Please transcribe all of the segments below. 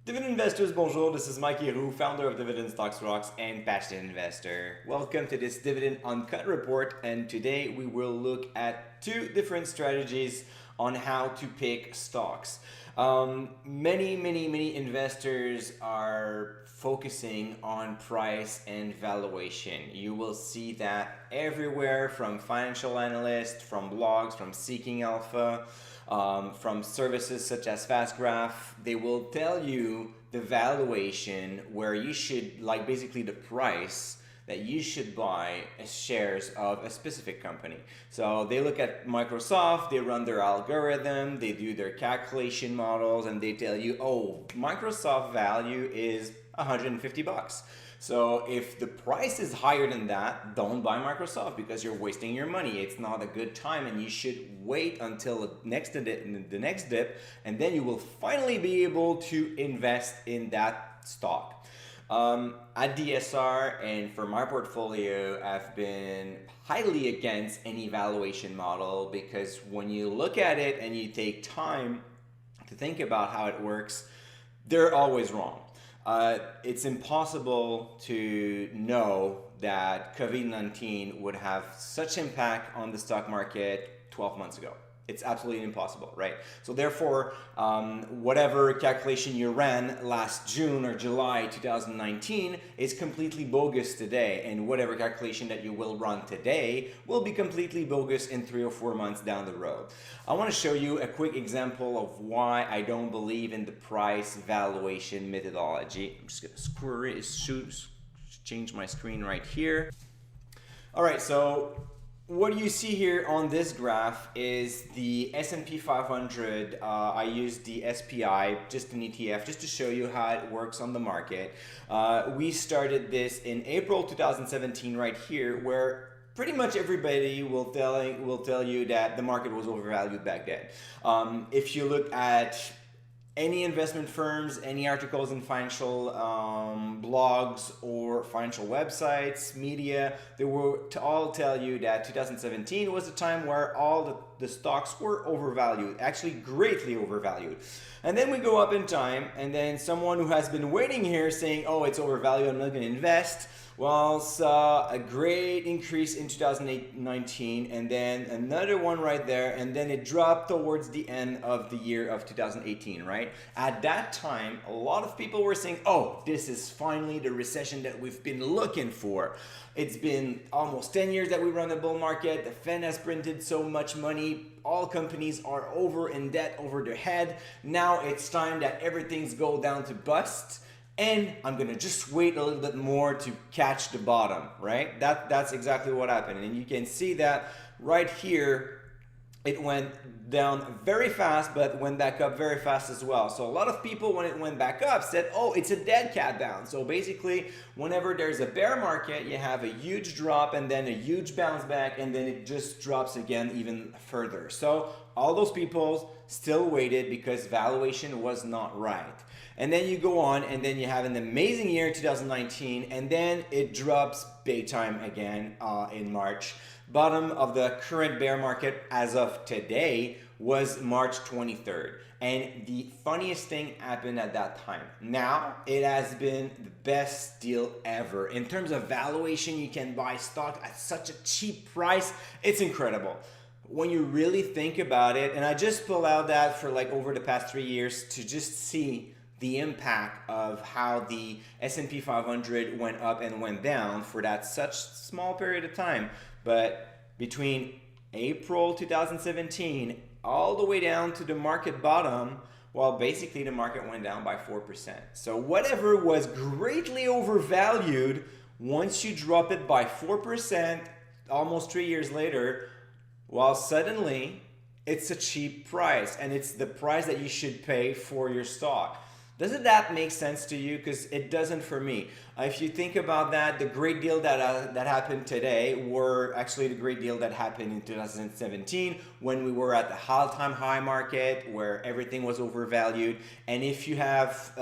Dividend investors, bonjour. This is Mike Héroux, founder of Dividend Stocks Rocks and passionate investor. Welcome to this Dividend Uncut report, and today we will look at two different strategies on how to pick stocks. Many investors are focusing on price and valuation. You will see that everywhere, from financial analysts, from blogs, from Seeking Alpha, from services such as FastGraph. They will tell you the valuation where you should, like basically the price that you should buy shares of a specific company. So they look at Microsoft, they run their algorithm, they do their calculation models, and they tell you, oh, Microsoft value is $150. So if the price is higher than that, don't buy Microsoft because you're wasting your money. It's not a good time, and you should wait until the next dip, and then you will finally be able to invest in that stock. At DSR and for my portfolio, I've been highly against any valuation model because when you look at it and you take time to think about how it works, they're always wrong. It's impossible to know that COVID-19 would have such impact on the stock market 12 months ago. It's absolutely impossible, right? So therefore, whatever calculation you ran last June or July 2019 is completely bogus today, and whatever calculation that you will run today will be completely bogus in 3 or 4 months down the road. I want to show you a quick example of why I don't believe in the price valuation methodology. I'm just going to change my screen right here. All right, so what you see here on this graph is the S&P 500. I use the SPI, just an ETF, just to show you how it works on the market. We started this in April 2017 right here, where pretty much everybody will tell you that the market was overvalued back then. If you look at any investment firms, any articles in financial blogs or financial websites, media, they will all tell you that 2017 was a time where all the stocks were overvalued, actually greatly overvalued. And then we go up in time, and then someone who has been waiting here saying, oh, it's overvalued, I'm not going to invest, well, saw a great increase in 2019, and then another one right there, and then it dropped towards the end of the year of 2018, right? At that time, a lot of people were saying, oh, this is finally the recession that we've been looking for. It's been almost 10 years that we run a bull market. The Fed has printed so much money. All companies are over in debt over their head. Now it's time that everything's go down to bust. And I'm gonna just wait a little bit more to catch the bottom, right? That's exactly what happened. And you can see that right here, it went down very fast, but went back up very fast as well. So a lot of people, when it went back up, said, oh, it's a dead cat bounce. So basically, whenever there's a bear market, you have a huge drop and then a huge bounce back, and then it just drops again even further. So all those people still waited because valuation was not right. And then you go on, and then you have an amazing year, 2019, and then it drops big time again in March. Bottom of the current bear market as of today was March 23rd. And the funniest thing happened at that time. Now, it has been the best deal ever. In terms of valuation, you can buy stock at such a cheap price. It's incredible. When you really think about it, and I just pulled out that for like over the past 3 years to just see the impact of how the S&P 500 went up and went down for that such small period of time. But between April 2017 all the way down to the market bottom, well, basically the market went down by 4%. So whatever was greatly overvalued, once you drop it by 4% almost 3 years later, well, suddenly it's a cheap price, and it's the price that you should pay for your stock. Doesn't that make sense to you? Because it doesn't for me. If you think about that, the great deal that happened today were actually the great deal that happened in 2017 when we were at the all-time high market where everything was overvalued. And if you have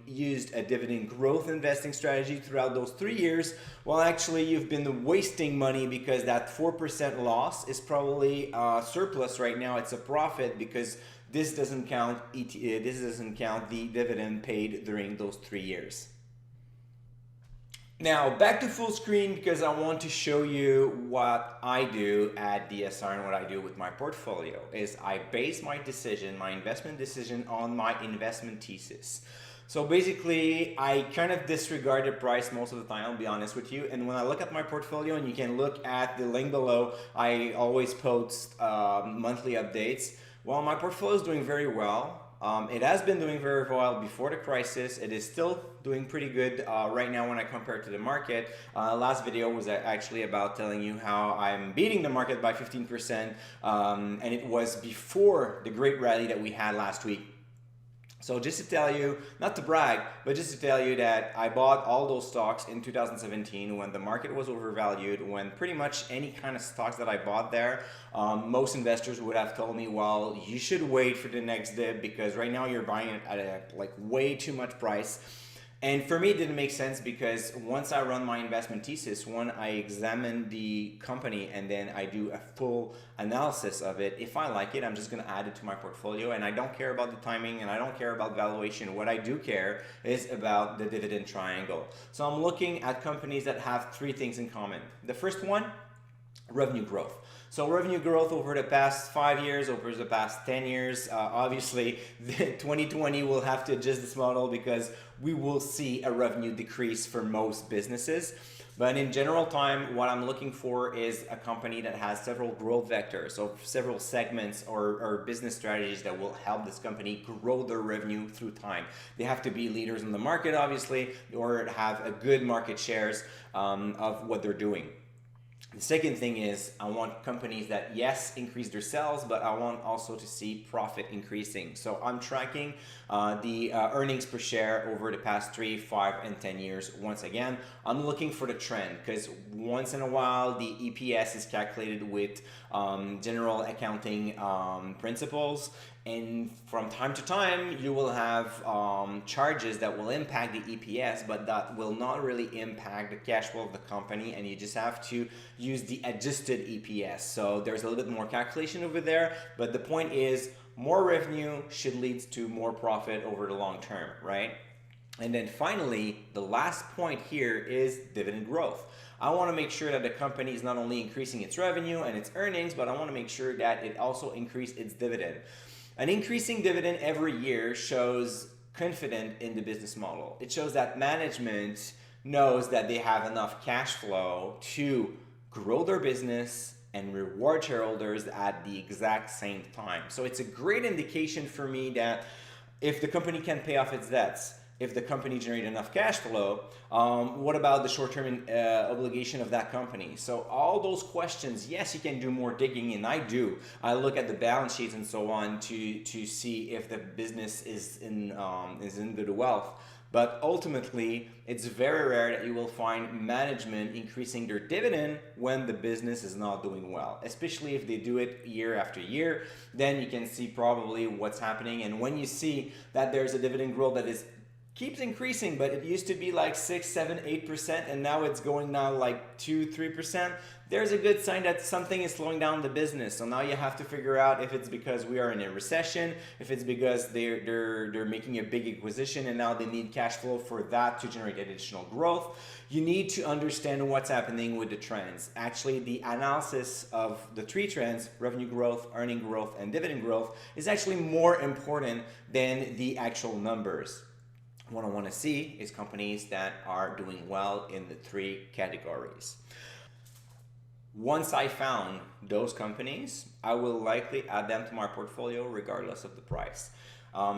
used a dividend growth investing strategy throughout those 3 years, well, actually you've been wasting money because that 4% loss is probably surplus right now. It's a profit because this doesn't count this doesn't count the dividend paid during those 3 years. Now back to full screen, because I want to show you what I do at DSR and what I do with my portfolio is I base my investment decision on my investment thesis. So basically, I kind of disregard the price most of the time, I'll be honest with you. And when I look at my portfolio, and you can look at the link below, I always post monthly updates. Well, my portfolio is doing very well. It has been doing very well before the crisis. It is still doing pretty good right now when I compare it to the market. Last video was actually about telling you how I'm beating the market by 15%, and it was before the great rally that we had last week. So just to tell you, not to brag, but just to tell you that I bought all those stocks in 2017 when the market was overvalued, when pretty much any kind of stocks that I bought there, most investors would have told me, well, you should wait for the next dip because right now you're buying it at a way too much price. And for me, it didn't make sense because once I run my investment thesis, I examine the company and then I do a full analysis of it. If I like it, I'm just gonna add it to my portfolio, and I don't care about the timing and I don't care about valuation. What I do care is about the dividend triangle. So I'm looking at companies that have 3 things in common. The first one, revenue growth. So revenue growth over the past 5 years, over the past 10 years, obviously 2020 will have to adjust this model because we will see a revenue decrease for most businesses. But in general time, what I'm looking for is a company that has several growth vectors, so several segments or business strategies that will help this company grow their revenue through time. They have to be leaders in the market, obviously, or have a good market shares of what they're doing. The second thing is I want companies that, yes, increase their sales, but I want also to see profit increasing. So I'm tracking the earnings per share over the past 3, 5, and 10 years. Once again, I'm looking for the trend because once in a while the EPS is calculated with general accounting principles. And from time to time, you will have charges that will impact the EPS, but that will not really impact the cash flow of the company, and you just have to use the adjusted EPS. So there's a little bit more calculation over there, but the point is more revenue should lead to more profit over the long term, right? And then finally, the last point here is dividend growth. I want to make sure that the company is not only increasing its revenue and its earnings, but I want to make sure that it also increases its dividend. An increasing dividend every year shows confidence in the business model. It shows that management knows that they have enough cash flow to grow their business and reward shareholders at the exact same time. So it's a great indication for me that if the company can pay off its debts, if the company generates enough cash flow, what about the short-term obligation of that company? So all those questions, yes, you can do more digging, and I do. I look at the balance sheets and so on to see if the business is in good wealth. But ultimately, it's very rare that you will find management increasing their dividend when the business is not doing well, especially if they do it year after year. Then you can see probably what's happening. And when you see that there's a dividend growth that keeps increasing, but it used to be like 6, 7, 8%, and now it's going down like 2, 3%. There's a good sign that something is slowing down the business. So now you have to figure out if it's because we are in a recession, if it's because they're making a big acquisition and now they need cash flow for that to generate additional growth. You need to understand what's happening with the trends. Actually, the analysis of the 3 trends, revenue growth, earning growth, and dividend growth, is actually more important than the actual numbers. What I want to see is companies that are doing well in the 3 categories. Once I found those companies, I will likely add them to my portfolio regardless of the price.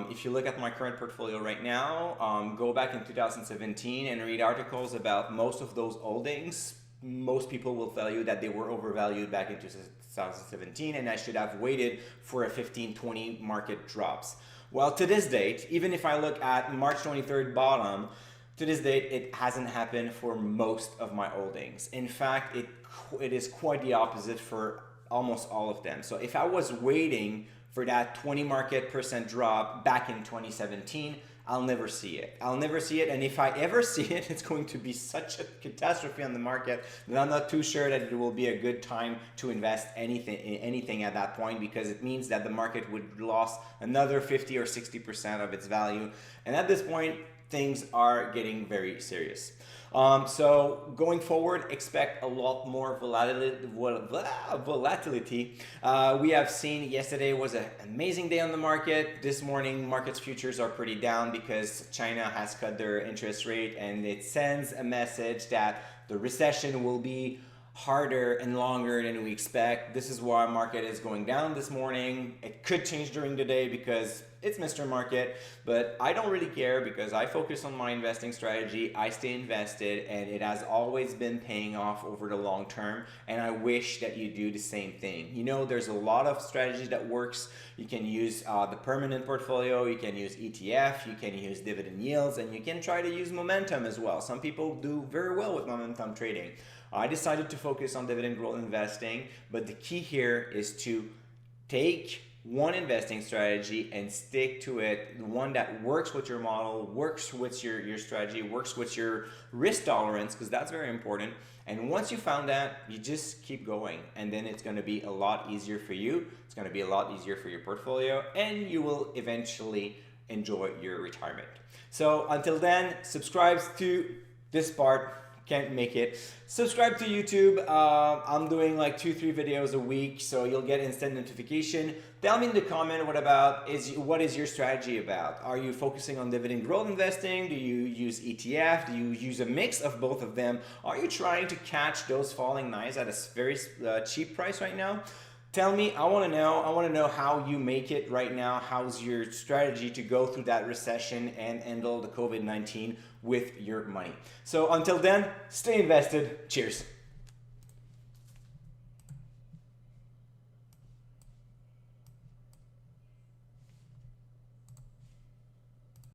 If you look at my current portfolio right now, go back in 2017 and read articles about most of those holdings. Most people will tell you that they were overvalued back in 2017 and I should have waited for a 15-20 market drops. Well, to this date, even if I look at March 23rd bottom, to this date, it hasn't happened for most of my holdings. In fact, it is quite the opposite for almost all of them. So if I was waiting for that 20% drop back in 2017, I'll never see it. I'll never see it. And if I ever see it, it's going to be such a catastrophe on the market that I'm not too sure that it will be a good time to invest anything at that point, because it means that the market would lost another 50 or 60% of its value. And at this point, things are getting very serious. So going forward, expect a lot more volatility. We have seen yesterday was an amazing day on the market. This morning, markets futures are pretty down because China has cut their interest rate, and it sends a message that the recession will be harder and longer than we expect. This is why market is going down this morning. It could change during the day because it's Mr. Market, but I don't really care because I focus on my investing strategy. I stay invested, and it has always been paying off over the long term, and I wish that you do the same thing. You know, there's a lot of strategies that works. You can use the permanent portfolio, you can use ETF, you can use dividend yields, and you can try to use momentum as well. Some people do very well with momentum trading. I decided to focus on dividend growth investing, but the key here is to take one investing strategy and stick to it, the one that works with your model, works with your strategy, works with your risk tolerance, because that's very important. And once you found that, you just keep going, and then it's going to be a lot easier for you. It's going to be a lot easier for your portfolio, and you will eventually enjoy your retirement. So until then, subscribe to this part. Can't make it. Subscribe to YouTube. I'm doing like 2-3 videos a week, so you'll get instant notification. Tell me in the comment what is your strategy about? Are you focusing on dividend growth investing? Do you use ETF? Do you use a mix of both of them? Are you trying to catch those falling knives at a very cheap price right now? Tell me, I want to know. I want to know how you make it right now. How's your strategy to go through that recession and handle the COVID-19 with your money? So until then, stay invested. Cheers.